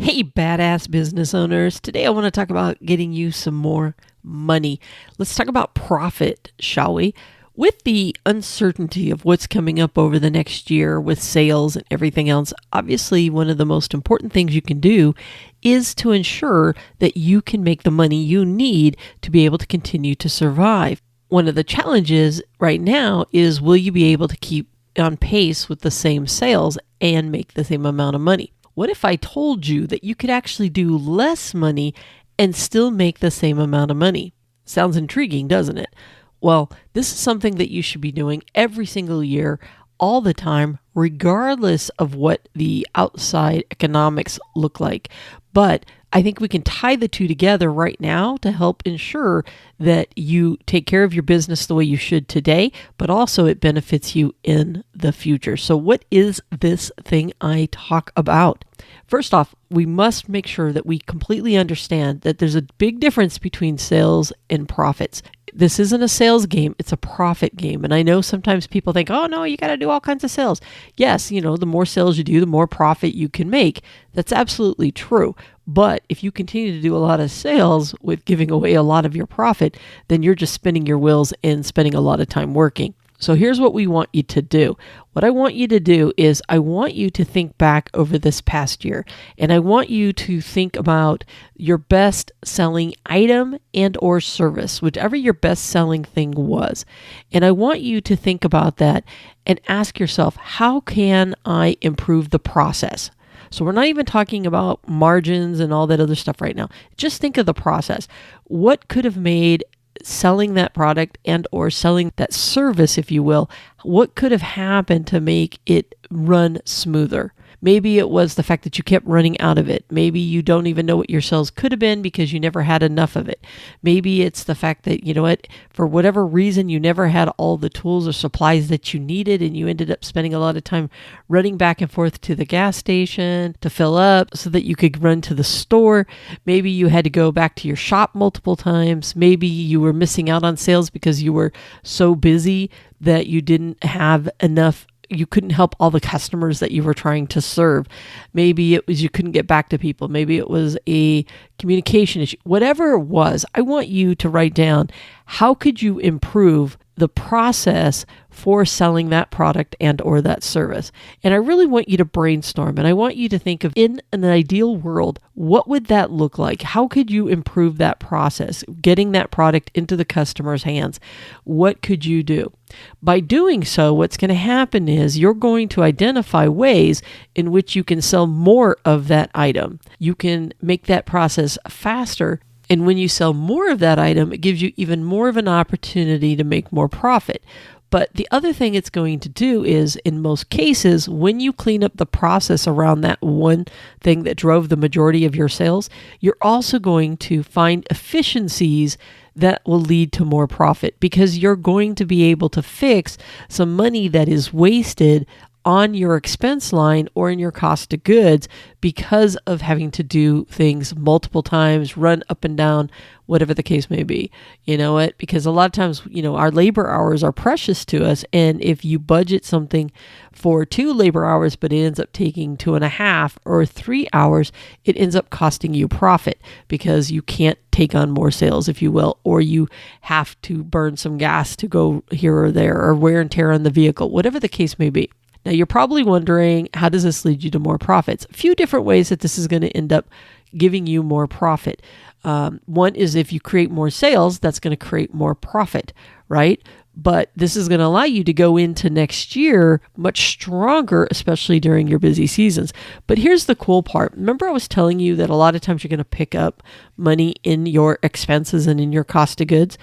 Hey, badass business owners. Today I want to talk about getting you some more money. Let's talk about profit, shall we? With the uncertainty of what's coming up over the next year with sales and everything else, obviously one of the most important things you can do is to ensure that you can make the money you need to be able to continue to survive. One of the challenges right now is, will you be able to keep on pace with the same sales and make the same amount of money? What if I told you that you could actually do less money and still make the same amount of money? Sounds intriguing, doesn't it? Well, this is something that you should be doing every single year, all the time, regardless of what the outside economics look like. But I think we can tie the two together right now to help ensure that you take care of your business the way you should today, but also it benefits you in the future. So what is this thing I talk about? First off, we must make sure that we completely understand that there's a big difference between sales and profits. This isn't a sales game, it's a profit game. And I know sometimes people think, oh no, you got to do all kinds of sales. Yes, the more sales you do, the more profit you can make. That's absolutely true. But if you continue to do a lot of sales with giving away a lot of your profit, then you're just spinning your wheels and spending a lot of time working. So here's what we want you to do. What I want you to do is I want you to think back over this past year, and I want you to think about your best selling item and or service, whichever your best selling thing was. And I want you to think about that and ask yourself, how can I improve the process? So we're not even talking about margins and all that other stuff right now. Just think of the process. What could have made selling that product and or selling that service, if you will, what could have happened to make it run smoother? Maybe it was the fact that you kept running out of it. Maybe you don't even know what your sales could have been because you never had enough of it. Maybe it's the fact that, for whatever reason, you never had all the tools or supplies that you needed, and you ended up spending a lot of time running back and forth to the gas station to fill up so that you could run to the store. Maybe you had to go back to your shop multiple times. Maybe you were missing out on sales because you were so busy that you didn't have enough. You couldn't help all the customers that you were trying to serve. Maybe it was you couldn't get back to people. Maybe it was a communication issue. Whatever it was, I want you to write down, how could you improve the process for selling that product and or that service? And I really want you to brainstorm, and I want you to think of, in an ideal world, what would that look like? How could you improve that process, getting that product into the customer's hands? What could you do? By doing so, what's going to happen is you're going to identify ways in which you can sell more of that item. You can make that process faster. And when you sell more of that item, it gives you even more of an opportunity to make more profit. But the other thing it's going to do is, in most cases, when you clean up the process around that one thing that drove the majority of your sales, you're also going to find efficiencies that will lead to more profit, because you're going to be able to fix some money that is wasted on your expense line or in your cost of goods because of having to do things multiple times, run up and down, whatever the case may be. You know what? Because a lot of times, our labor hours are precious to us. And if you budget something for 2 labor hours, but it ends up taking 2.5 or 3 hours, it ends up costing you profit because you can't take on more sales, if you will, or you have to burn some gas to go here or there, or wear and tear on the vehicle, whatever the case may be. Now, you're probably wondering, how does this lead you to more profits? A few different ways that this is going to end up giving you more profit. One is, if you create more sales, that's going to create more profit, right? But this is going to allow you to go into next year much stronger, especially during your busy seasons. But here's the cool part. Remember, I was telling you that a lot of times you're going to pick up money in your expenses and in your cost of goods.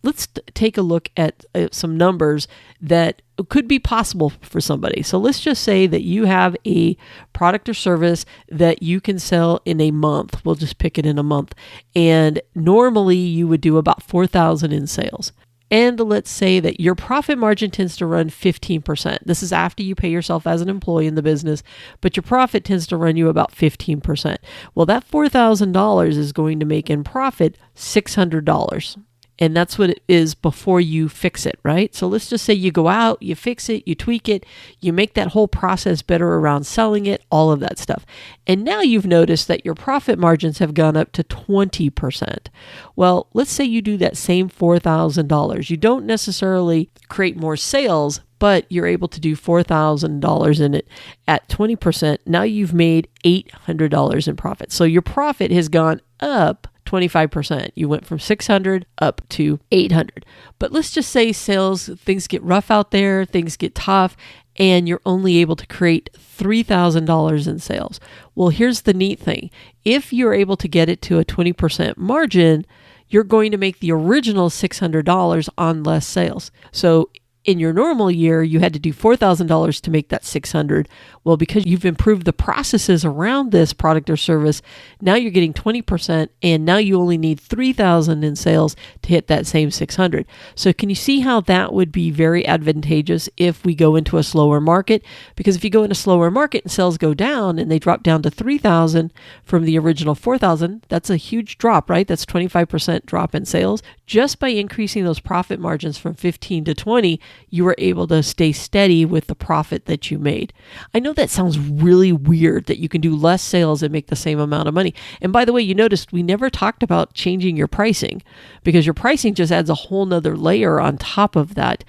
Let's take a look at some numbers that could be possible for somebody. So let's just say that you have a product or service that you can sell in a month. We'll just pick it in a month. And normally you would do about $4,000 in sales. And let's say that your profit margin tends to run 15%. This is after you pay yourself as an employee in the business, but your profit tends to run you about 15%. Well, that $4,000 is going to make in profit $600. And that's what it is before you fix it, right? So let's just say you go out, you fix it, you tweak it, you make that whole process better around selling it, all of that stuff. And now you've noticed that your profit margins have gone up to 20%. Well, let's say you do that same $4,000. You don't necessarily create more sales, but you're able to do $4,000 in it at 20%. Now you've made $800 in profit. So your profit has gone up 25%. You went from 600 up to 800. But let's just say sales, things get rough out there, things get tough, and you're only able to create $3,000 in sales. Well, here's the neat thing. If you're able to get it to a 20% margin, you're going to make the original $600 on less sales. So in your normal year, you had to do $4,000 to make that $600. Well, because you've improved the processes around this product or service, now you're getting 20%, and now you only need $3,000 in sales to hit that same $600. So can you see how that would be very advantageous if we go into a slower market? Because if you go in a slower market and sales go down and they drop down to $3,000 from the original $4,000, that's a huge drop, right? That's 25% drop in sales. Just by increasing those profit margins from 15 to 20, you were able to stay steady with the profit that you made. I know that sounds really weird that you can do less sales and make the same amount of money. And by the way, you noticed we never talked about changing your pricing, because your pricing just adds a whole nother layer on top of that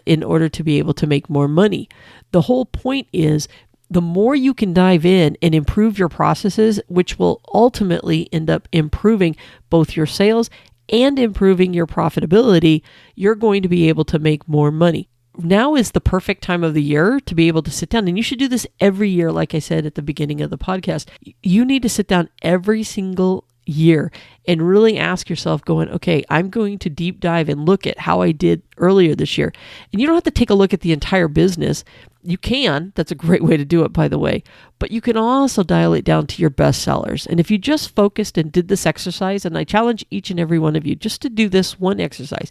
in order to be able to make more money. The whole point is, the more you can dive in and improve your processes, which will ultimately end up improving both your sales and improving your profitability, you're going to be able to make more money. Now is the perfect time of the year to be able to sit down, and you should do this every year. Like I said at the beginning of the podcast, you need to sit down every single year and really ask yourself going, okay, I'm going to deep dive and look at how I did earlier this year. And you don't have to take a look at the entire business. You can. That's a great way to do it, by the way. But you can also dial it down to your best sellers. And if you just focused and did this exercise, and I challenge each and every one of you just to do this one exercise.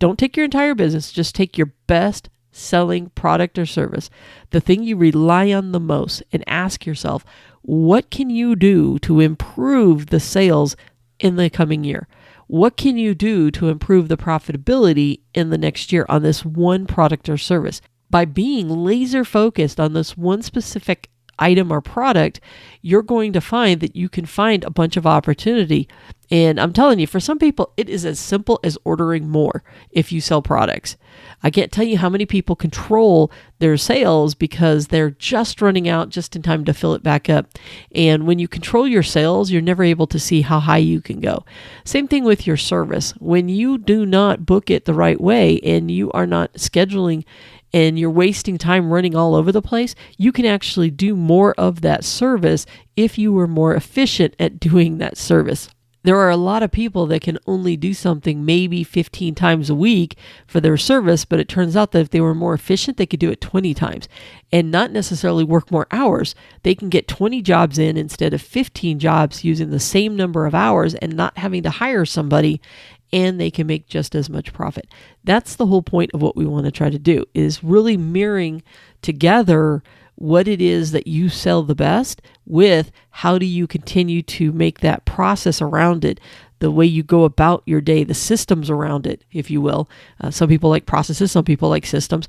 Don't take your entire business. Just take your best selling product or service, the thing you rely on the most, and ask yourself, what can you do to improve the sales in the coming year? What can you do to improve the profitability in the next year on this one product or service? By being laser focused on this one specific item or product, you're going to find that you can find a bunch of opportunity. And I'm telling you, for some people, it is as simple as ordering more if you sell products. I can't tell you how many people control their sales because they're just running out just in time to fill it back up. And when you control your sales, you're never able to see how high you can go. Same thing with your service. When you do not book it the right way and you are not scheduling and you're wasting time running all over the place, you can actually do more of that service if you were more efficient at doing that service. There are a lot of people that can only do something maybe 15 times a week for their service, but it turns out that if they were more efficient, they could do it 20 times and not necessarily work more hours. They can get 20 jobs in instead of 15 jobs using the same number of hours and not having to hire somebody, and they can make just as much profit. That's the whole point of what we want to try to do, is really mirroring together what it is that you sell the best with how do you continue to make that process around it, the way you go about your day, the systems around it, if you will. Some people like processes, some people like systems,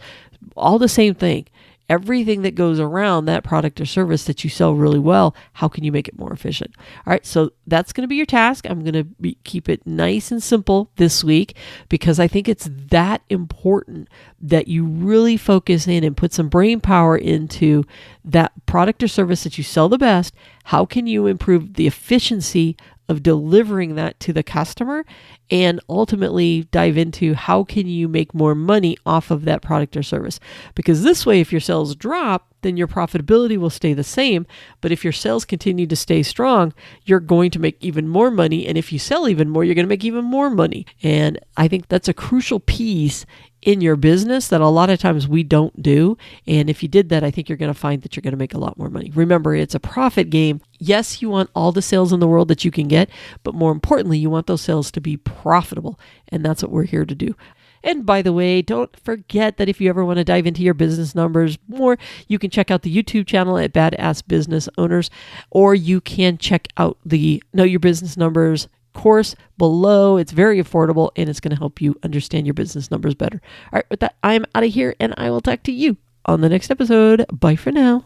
all the same thing. Everything that goes around that product or service that you sell really well, how can you make it more efficient? All right, so that's going to be your task. I'm going to keep it nice and simple this week because I think it's that important that you really focus in and put some brain power into that product or service that you sell the best. How can you improve the efficiency of delivering that to the customer, and ultimately dive into how can you make more money off of that product or service? Because this way, if your sales drop, then your profitability will stay the same. But if your sales continue to stay strong, you're going to make even more money. And if you sell even more, you're going to make even more money. And I think that's a crucial piece in your business that a lot of times we don't do. And if you did that, I think you're going to find that you're going to make a lot more money. Remember, it's a profit game. Yes, you want all the sales in the world that you can get, but more importantly, you want those sales to be profitable. And that's what we're here to do. And by the way, don't forget that if you ever want to dive into your business numbers more, you can check out the YouTube channel at Badass Business Owners, or you can check out the Know Your Business Numbers course below. It's very affordable and it's going to help you understand your business numbers better. All right, with that, I'm out of here and I will talk to you on the next episode. Bye for now.